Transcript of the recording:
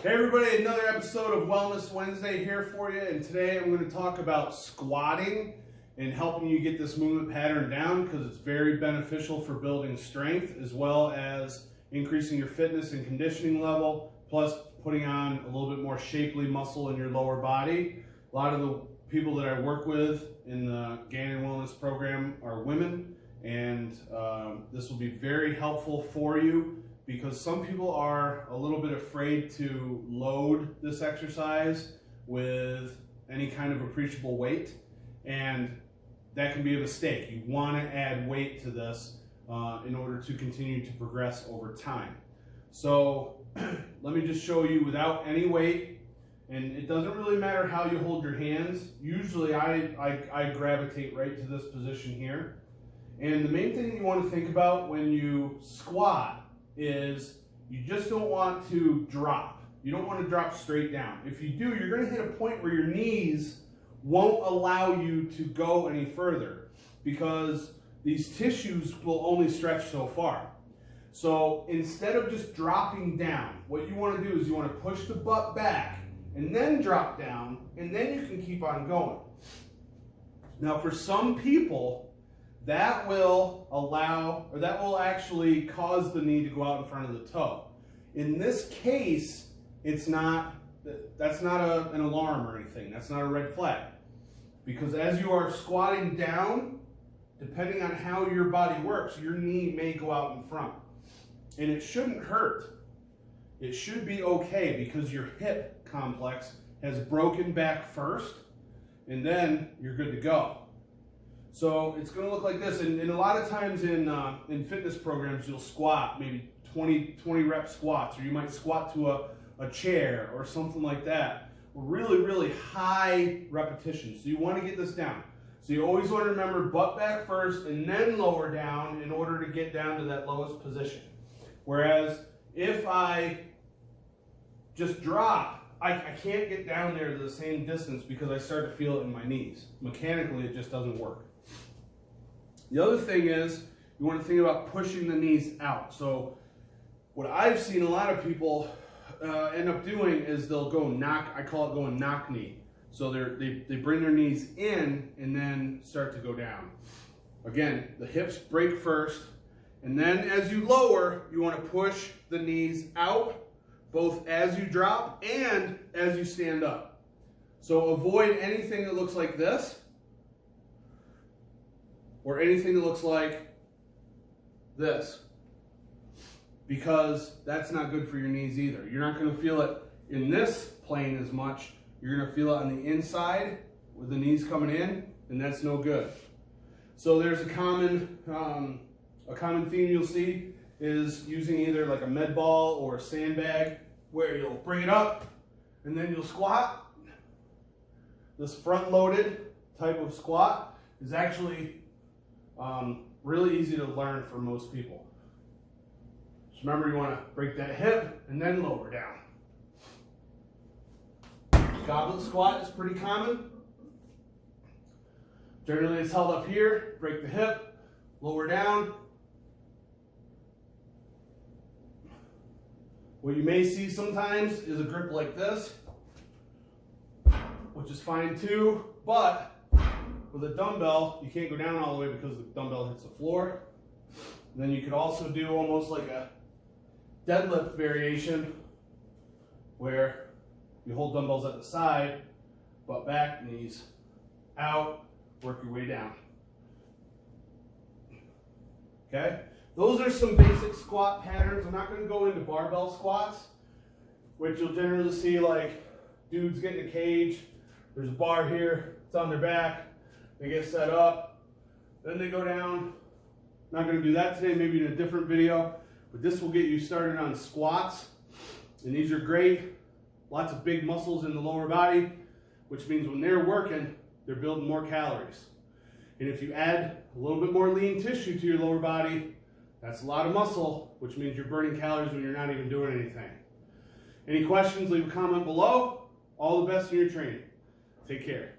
Hey everybody, another episode of Wellness Wednesday here for you, and today I'm going to talk about squatting and helping you get this movement pattern down because it's very beneficial for building strength as well as increasing your fitness and conditioning level, plus putting on a little bit more shapely muscle in your lower body. A lot of the people that I work with in the Gannon Wellness program are women, and this will be very helpful for you, because some people are a little bit afraid to load this exercise with any kind of appreciable weight, and that can be a mistake. You want to add weight to this in order to continue to progress over time. So let me just show you without any weight, and it doesn't really matter how you hold your hands. Usually I gravitate right to this position here. And the main thing you want to think about when you squat is you just don't want to drop. You don't want to drop straight down. If you do, you're going to hit a point where your knees won't allow you to go any further, because these tissues will only stretch so far. So instead of just dropping down, what you want to do is you want to push the butt back and then drop down, and then you can keep on going. Now for some people, that will actually cause the knee to go out in front of the toe. In this case, that's not an alarm or anything. That's not a red flag. Because as you are squatting down, depending on how your body works, your knee may go out in front. And it shouldn't hurt. It should be okay, because your hip complex has broken back first, and then you're good to go. So it's going to look like this, and a lot of times in fitness programs, you'll squat maybe 20 rep squats, or you might squat to a chair or something like that. Really high repetitions. So you want to get this down. So you always want to remember butt back first and then lower down in order to get down to that lowest position. Whereas if I just drop, I can't get down there to the same distance because I start to feel it in my knees. Mechanically, it just doesn't work. The other thing is, you want to think about pushing the knees out. So what I've seen a lot of people end up doing is they'll go knock, I call it going knock knee. So they bring their knees in and then start to go down. Again, the hips break first, and then as you lower, you want to push the knees out, both as you drop and as you stand up. So avoid anything that looks like this, or anything that looks like this, because that's not good for your knees either. You're not going to feel it in this plane as much. You're going to feel it on the inside with the knees coming in, and that's no good. So there's a common theme you'll see is using either like a med ball or a sandbag, where you'll bring it up and then you'll squat. This front-loaded type of squat is actually really easy to learn for most people. Just remember, you want to break that hip and then lower down. Goblet squat is pretty common. Generally it's held up here, break the hip, lower down. What you may see sometimes is a grip like this, which is fine too, but with a dumbbell, you can't go down all the way because the dumbbell hits the floor. And then you could also do almost like a deadlift variation, where you hold dumbbells at the side, butt back, knees out, work your way down. Okay? Those are some basic squat patterns. I'm not going to go into barbell squats, which you'll generally see like dudes get in a cage. There's a bar here, it's on their back. They get set up, then they go down. Not going to do that today, maybe in a different video, but this will get you started on squats. And these are great. Lots of big muscles in the lower body, which means when they're working, they're building more calories. And if you add a little bit more lean tissue to your lower body, that's a lot of muscle, which means you're burning calories when you're not even doing anything. Any questions, leave a comment below. All the best in your training. Take care.